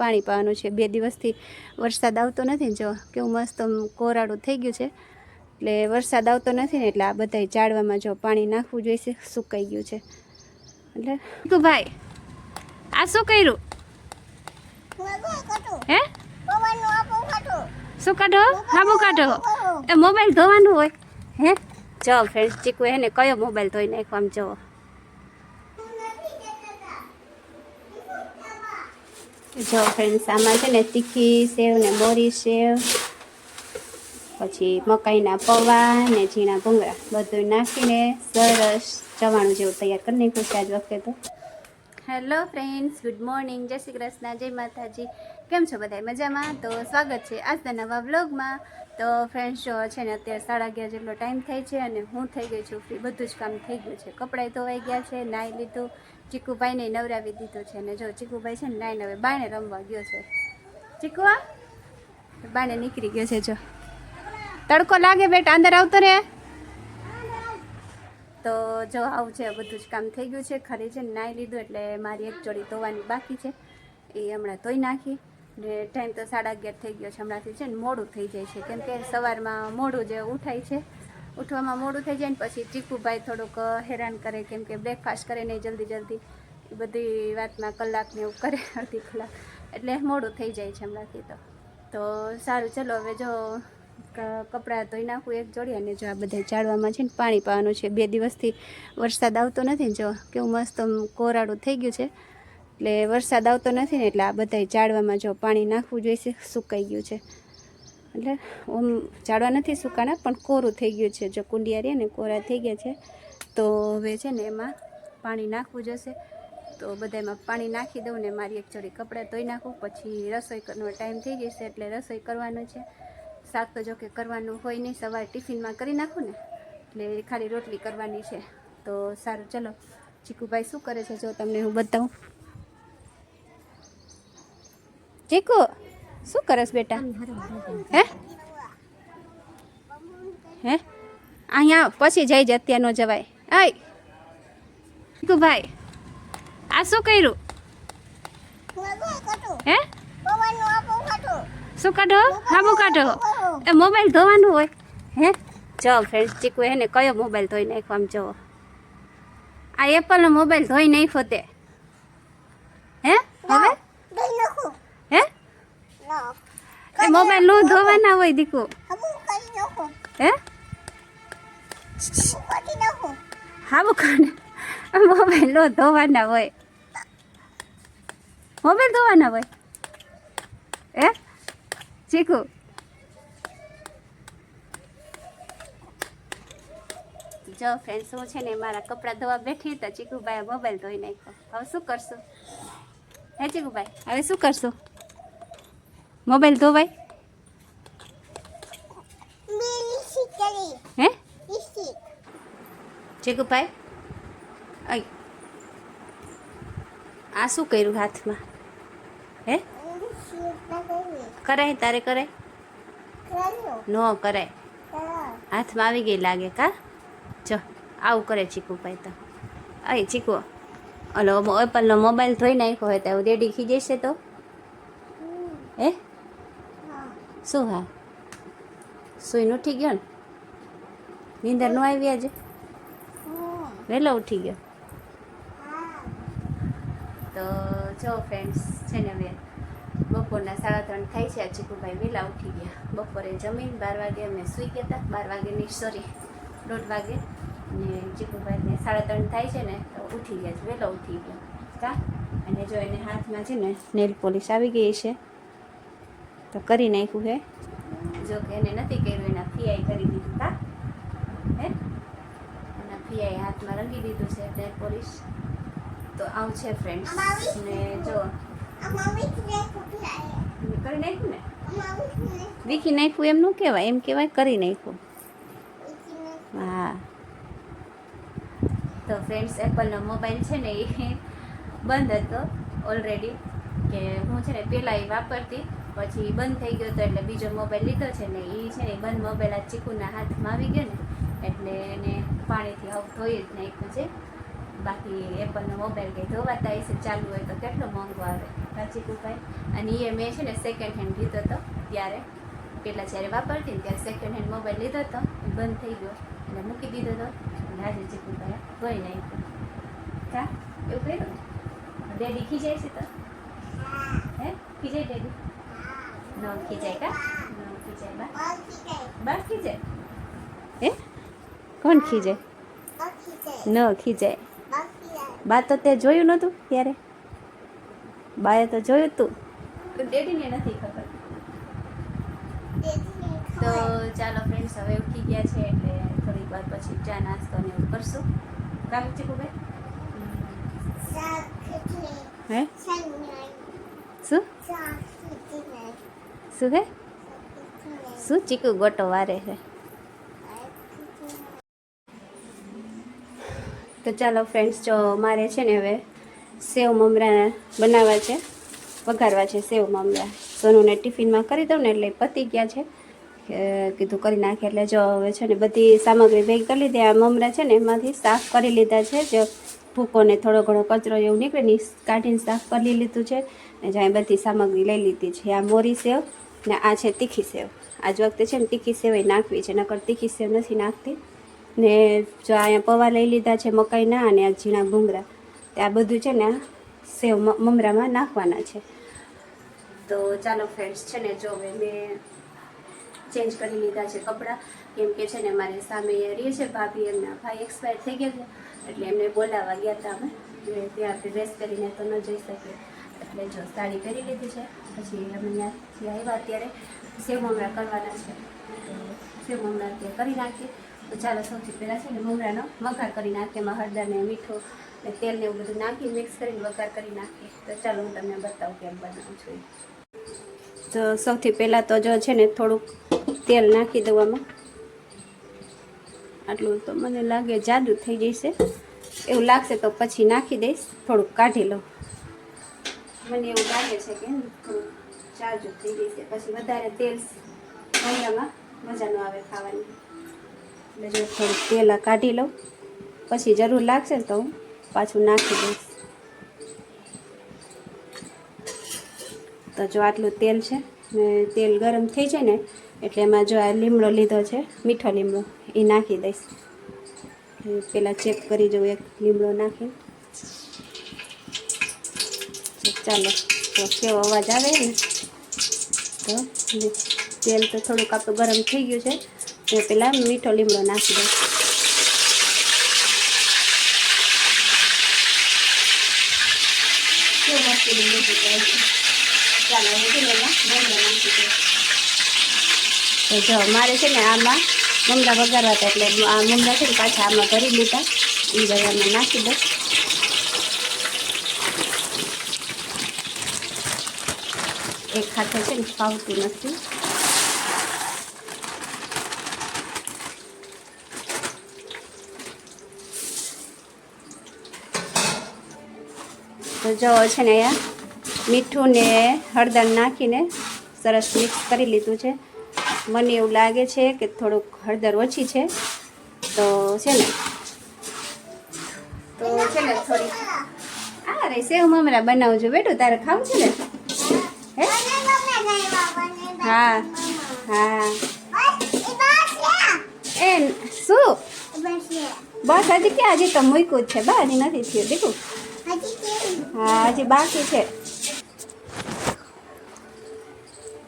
પાણી પાવાનું છે। 2 દિવસથી વરસાદ આવતો નથી। જો કેવું મસ્ત કોરાડું થઈ ગયું છે, એટલે વરસાદ આવતો નથી ને એટલે આ બધા ઝાડવામાં જો પાણી નાખવું જોઈશે, સુકાઈ ગયું છે। એટલે તું ભાઈ આ શું કર્યું હે? શું કાઢો? હાબુ કાઢો? એ મોબાઈલ ધોવાનું હોય હે? જો ફ્રેન્ડ્સ, ચીકુ હે ને કયો મોબાઈલ ધોઈ નાખો, આમ જો ફ્રેન્ડ્સ, આમાં છે ને તીખી સેવ ને બોરી સેવ, પછી મકાઈના પૌવા ને ઝીણા ભૂંગળા બધું નાખીને સરસ ચવાણું જેવું તૈયાર કરી નાખ્યું છે આજ વખતે તો। હેલો ફ્રેન્ડ્સ, ગુડ મોર્નિંગ, જય શ્રી કૃષ્ણ, જય માતાજી। કેમ છો બધા? મજામાં? તો સ્વાગત છે આજના નવા વ્લોગમાં। તો ફ્રેન્ડ્સ, જો છે ને અત્યારે 11:30 જેટલો ટાઈમ થાય છે અને હું થઈ ગઈ છું ફ્રી, બધું જ કામ થઈ ગયું છે, કપડાં ધોવાઈ ગયા છે, નાહી લીધું, ચીકુભાઈને નવરાવી દીધું છે। અને જો ચીકુભાઈ છે ને નાઈને હવે બાણે રમવા ગયો છે। ચીકુ આ બાણે નીકળી ગયો છે, જો તડકો લાગે બેટા, અંદર આવતો રે। તો જો આવું છે, બધું જ કામ થઈ ગયું છે, ખાલી છે ને નાહી લીધું એટલે મારી એક જોડી ધોવાની બાકી છે, એ હમણાં ધોઈ નાખી ને ટાઈમ તો 11:30 થઈ ગયો છે। હમણાંથી છે ને મોડું થઈ જાય છે, કેમ કે સવારમાં મોડું જે ઉઠાય છે, ઉઠવામાં મોડું થઈ જાય ને પછી ચીકુભાઈ થોડુંક હેરાન કરે, કેમ કે બ્રેકફાસ્ટ કરે નહીં જલ્દી, એ બધી વાતમાં કલાકને એવું કરે, અડધી કલાક, એટલે મોડું થઈ જાય છે હમણાંથી તો સારું, ચલો હવે જો કપડાં ધોઈ નાખું એક જોડી, અને જો આ બધા ઝાડવામાં છે ને પાણી પાવાનું છે। 2 દિવસથી વરસાદ આવતો નથી, જો કેવું મસ્ત કોરાડું થઈ ગયું છે, એટલે વરસાદ આવતો નથી ને એટલે આ બધા ઝાડવામાં જો પાણી નાખવું જોઈશે, સુકાઈ ગયું છે, એટલે ઓમ ઝાડવા નથી સુકાણા પણ કોરું થઈ ગયું છે, જો કુંડિયા રહ્યા ને કોરા થઈ ગયા છે, તો હવે છે ને એમાં પાણી નાખવું જશે। તો બધામાં પાણી નાખી દઉં ને મારી એક જોડી કપડાં ધોઈ નાખું, પછી રસોઈ કરવાનો ટાઈમ થઈ જશે એટલે રસોઈ કરવાનું છે। શાક તો જો કે કરવાનું હોય નહીં, સવારે ટિફિનમાં કરી નાખું ને એટલે ખાલી રોટલી કરવાની છે। તો સારું, ચલો ચીકુભાઈ શું કરે છે જો તમને હું બતાવું। ચીકુ શું કરસ બેટા? હે હે અહીંયા પછી જઈ જ, અત્યારે ન જવાય। આય ચીકુભાઈ આ શું કર્યું હે? શું કાઢો? હાબુ કાઢો? એ મોબાઈલ ધોવાનું હોય હે? જો ફ્રેન્ડ્સ, ચીકુ હે ને કયો મોબાઈલ ધોઈ નાખો, આમ જો આ એપલનો મોબાઈલ ધોઈ નાખ્યો તે હે? હવે હે એ મોબાઈલ નો ધોવાના હોય દીકુ હે? હાબુ કાઢે, મોબાઈલ નો ધોવાના હોય, મોબાઈલ ધોવાના હોય હે ચીકુ? જો ફ્રેન્ડ્સ, હું છે ને મારા કપડાં ધોવા બેઠી તો ચીકુભાઈ મોબાઈલ ધોઈ નાખ્યો। હવે શું કરશું હે ચીકુભાઈ? હવે શું કરશું? મોબાઈલ ધોવાય હે ચીકુભાઈ? આ શું કર્યું હાથમાં હે? કરાય તારે? કરાય નો કરાય, હાથમાં આવી ગઈ લાગે કા? જો આવું કરે ચીકુભાઈ તો। અય ચીકુ, ઓલો એપલનો મોબાઈલ ધોઈ નાખ્યો હોય તો રેડી ખી જશે તો હે? શું? હા, સુઈને ઉઠી ગયો ને? નીંદર ન આવી આજે? વહેલો ઉઠી ગયો? તો જો ફ્રેન્ડ્સ, છે ને હવે બપોરના 3:30 થાય છે, આ ચીકુભાઈ વહેલા ઉઠી ગયા। બપોરે જમીન 12 વાગે અમે સૂઈ ગયા હતા, 12 વાગે નહીં સોરી 1:30 વાગે, ને ચીકુભાઈને 3:30 થાય છે ને તો ઉઠી ગયા છે, વહેલો ઉઠી ગયા કા? અને જો એને હાથમાં છે ને નેલ પોલિશ આવી ગઈ છે તો કરી નાખ્યું છે, જો કે એને નથી કર્યું, એના ફિયાઈ કરી દીધું કા હે? એના ફિયાઈ હાથમાં રંગી દીધું છે નેલ પોલિશ। તો આવું છે ફ્રેન્ડ્સ, ને જો કરી નાખ્યું ને, વીખી નાખ્યું એમ ન કહેવાય, એમ કહેવાય કરી નાખ્યું। હા, તો ફ્રેન્ડ્સ, એપલનો મોબાઈલ છે ને એ બંધ હતો ઓલરેડી, કે હું છે ને પહેલાં એ વાપરતી, પછી બંધ થઈ ગયો હતો એટલે બીજો મોબાઈલ લીધો છે ને, એ છે ને બંધ મોબાઈલ આ ચીકુના હાથમાં આવી ગયો ને એટલે એને પાણીથી આવું ધોઈ જ નાખ્યું છે। બાકી એપલનો મોબાઈલ કંઈ ધોવાતા હશે ચાલુ હોય તો કેટલો મોંઘો આવે સાચી કુપાઈ. અને એ મેં છે ને સેકન્ડ હેન્ડ લીધો હતો ત્યારે, પહેલાં જ્યારે વાપરતી ને ત્યારે સેકન્ડ હેન્ડ મોબાઈલ લીધો હતો, બંધ થઈ ગયો એટલે મૂકી દીધો હતો. અને આજે ચીકુભાઈ ધોઈ નાખ્યો. હા એવું કર્યું. ડેડી ખીજાય છે તો હે ખીજાય ડેડી? ન ખીજાય કા? ન ખીજાય બા ખીજાય? હે કોણ ખીજાય? ન ખીજાય. બા તો તે જોયું નહોતું ત્યારે? બાએ તો જોયું તું, ડેડીને નથી ખબર. તો ચાલો ફ્રેન્ડ્સ, હવે ઉઠી ગયા છે એટલે થોડીક વાર પછી ચા નાસ્તો ને એવું કરશું. કામ ચીકુભાઈ હે શું શું હે શું ચીકુ ગોટો વારે છે. તો ચાલો ફ્રેન્ડ્સ, જો મારે છે ને હવે સેવ મમરા બનાવવા છે, વઘારવા છે સેવ મમરા. સોનુને ટિફિનમાં કરી દઉં ને એટલે પતી ગયા છે, કીધું કરી નાખે. એટલે જો હવે છે ને બધી સામગ્રી ભેગી કરી લીધી. આ મમરા છે ને એમાંથી સાફ કરી લીધા છે, જે ભૂકો ને થોડો ઘણો કચરો એવું નીકળે ને કાઢીને સાફ કરી લીધું છે. ને જ્યાં બધી સામગ્રી લઈ લીધી છે. આ મોરી સેવ ને આ છે તીખી સેવ. આજ વખતે છે ને તીખી સેવ નાખવી છે, નકર તીખી સેવ નથી નાખતી. ને જો અહીંયા પૌવા લઈ લીધા છે મકાઈના, અને આ ઝીણા ભૂંગળા. આ બધું છે ને સેવ મમરામાં નાખવાના છે. તો ચાલો ફ્રેન્ડ્સ, છે ને જો મેં ચેન્જ કરી લીધા છે કપડાં, કેમ કે છે ને મારી સામે રહે છે ભાભી, એમના ભાઈ એક્સપાયર થઈ ગયા છે એટલે એમને બોલાવવા ગયા હતા અમે. ત્યાં ડ્રેસ કરીને તો ન જઈ શકીએ એટલે જો સાડી પહેરી લીધી છે. પછી અમે ત્યાંથી આવ્યા અત્યારે સેવ મમરા કરવાના છે, તો સેવ મમરા ત્યાં કરી નાખીએ. તો ચાલો સૌથી પહેલાં છે ને મમરાનો વઘાર કરી નાખીએ. એમાં હળદર ને મીઠું ને તેલ ને એવું બધું નાખી મિક્સ કરીને વઘાર કરી નાખીએ. તો ચાલો હું તમને બતાવું કેમ બનાવું છું. તો સૌથી પહેલાં તો જો છે ને થોડુંક તેલ નાખી દઉં આમાં. આટલું તો મને લાગે જાદુ થઈ જશે, એવું લાગશે તો પછી નાખી દઈશ. થોડુંક કાઢી લઉં, મને એવું લાગે છે કે થોડુંક જાજુ થઈ જશે, પછી વધારે તેલ મમરામાં મજા ન આવે ખાવાની. એટલે જો થોડુંક તેલ કાઢી લઉં, પછી જરૂર લાગશે તો હું પાછું નાખી દઈશ. તો જો આટલું તેલ છે ને તેલ ગરમ થઈ જાય ને એટલે એમાં જો આ લીમડો લીધો છે, મીઠો લીમડો, એ નાખી દઈશ. પહેલાં ચેક કરી જવું એક લીમડો નાખી. ચાલો તો કેવો અવાજ આવે ને, તો તેલ તો થોડુંક આપણું ગરમ થઈ ગયું છે, તો પહેલાં મીઠો લીમડો નાખી દઈશ. કેવું મસ્ત લીમડો જાય છે. ચાલો હવે છે ને એમાં મમરા નાખી દઈશ. તો જો મારે છે ને આમાં મમરા વઘારવા હતા એટલે આ મમરા છે ને પાછા આમાં ભરી લીધા, એ ભાઈ આમાં નાખી દઉં. એક હાથે છે ને ફાવતું નથી. તો જો છે ને અહીંયા મીઠું ને હળદર નાખીને સરસ મિક્સ કરી લીધું છે. મને એવું લાગે છે કે થોડુંક હળદર ઓછી છે, તો છે ને થોડી આ રે સેવ મમરા બનાવજો બેટું, તારે ખાવું છે ને? હે હા હા. એ શું બસ હજી ક્યાં, હજી તો મૂક્યું જ છે બા, હજી નથી થયું દીકું. હા હજી બાકી છે.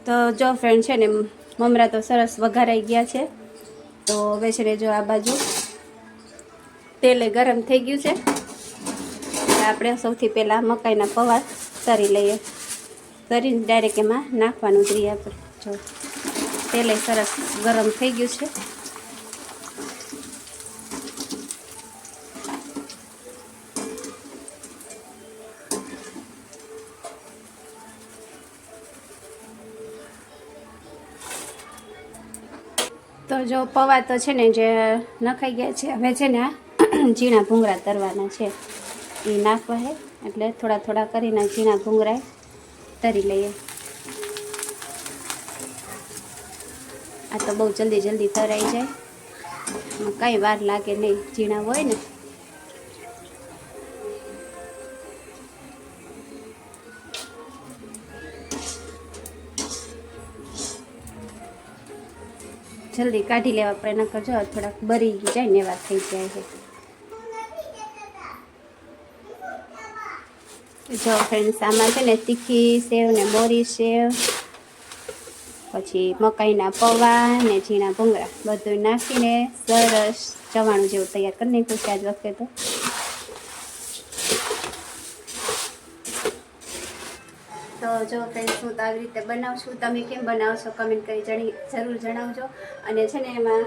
તો જો ફ્રેન્ડ છે ને મમરા તો સરસ વઘારાઈ ગયા છે. તો હવે છે ને જો આ બાજુ તેલે ગરમ થઈ ગયું છે. આપણે સૌથી પહેલાં મકાઈના પૌવા તરી લઈએ. તરીને ડાયરેક્ટ એમાં નાખવાનું જ રહીએ આપણે. જો તેલે સરસ ગરમ થઈ ગયું છે. તો જો પૌવા તો છે ને જે નખાઈ ગયા છે, હવે છે ને આ ઝીણા ભૂંગળા તરવાના છે, એ નાખવા છે. એટલે થોડા થોડા કરીને ઝીણા ભૂંગળા તરી લઈએ. આ તો બહુ જલ્દી જલ્દી તરાઈ જાય, કાંઈ વાર લાગે નહીં, ઝીણા હોય ને. જલ્દી કાઢી લેવા પડે, નકર જો થોડાક બરી જાય ને એવા થઈ જાય છે. જો ફ્રેન્ડ્સ આમાં છે ને તીખી સેવ ને મોરી સેવ, પછી મકાઈના પૌવા ને ઝીણા ભૂંગળા બધું નાખીને સરસ ચવાણું જેવું તૈયાર કરી નાખ્યું છે આજ વખતે. તો જો ફ્રેન્ડ્સ હું તો આવી રીતે બનાવું છું, તમે કેમ બનાવો છો કમેન્ટ કરી જરૂર જણાવજો. અને છે ને એમાં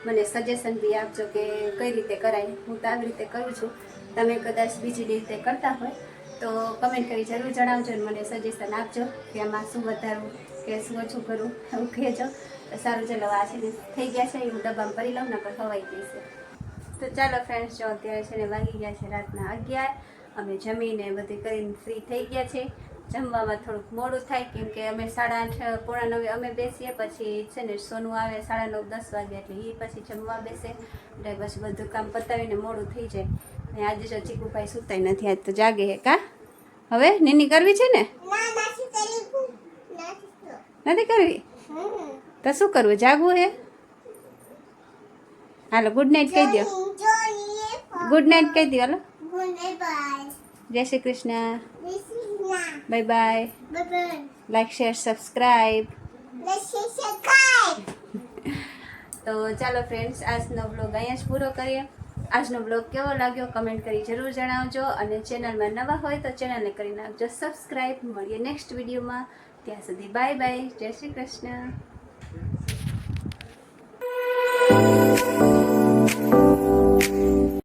મને સજેશન બી આપજો કે કઈ રીતે કરાય. હું તો આવી રીતે કરું છું, તમે કદાચ બીજી રીતે કરતા હોય તો કમેન્ટ કરી જરૂર જણાવજો અને મને સજેશન આપજો કે આમાં શું વધારવું કે શું ઓછું કરવું એવું કહેજો. તો સારું, ચલો આ છે ને થઈ ગયા છે, હું ડબ્બામાં ભરી લઉં, નકર ખવાઈ જશે. તો ચાલો ફ્રેન્ડ્સ, જો અત્યારે છે ને વાગી ગયા છે રાતના 11. અમે જમીને બધું કરીને ફ્રી થઈ ગયા છે. જમવામાં થોડુંક મોડું થાય કેમ કે અમે 8:30 પોણા 9 અમે બેસીએ, પછી છે ને સોનું આવે 9:30-10 વાગે એટલે એ પછી જમવા બેસે, એટલે પછી બધું કામ પતાવીને મોડું થઈ જાય. અને આજે જો ચીકુભાઈ સુતાય નથી, આજ તો જાગે હે કા. હવે નીની કરવી છે ને? નથી કરવી તો શું કરવું, જાગવું હે? હાલો ગુડ નાઇટ કહી દો, ગુડ નાઇટ કહી દો. હાલો જય Shri Krishna, bye bye, like share subscribe. તો ચાલો ફ્રેન્ડ્સ, આજનો બ્લોગ અહીંયા જ પૂરો કરીએ. આજનો બ્લોગ કેવો લાગ્યો કમેન્ટ કરી જરૂર જણાવજો, અને ચેનલમાં નવા હોય તો ચેનલને કરી નાખજો સબસ્ક્રાઈબ. મળીએ નેક્સ્ટ વિડીયોમાં, ત્યાં સુધી બાય બાય, જય શ્રી કૃષ્ણ.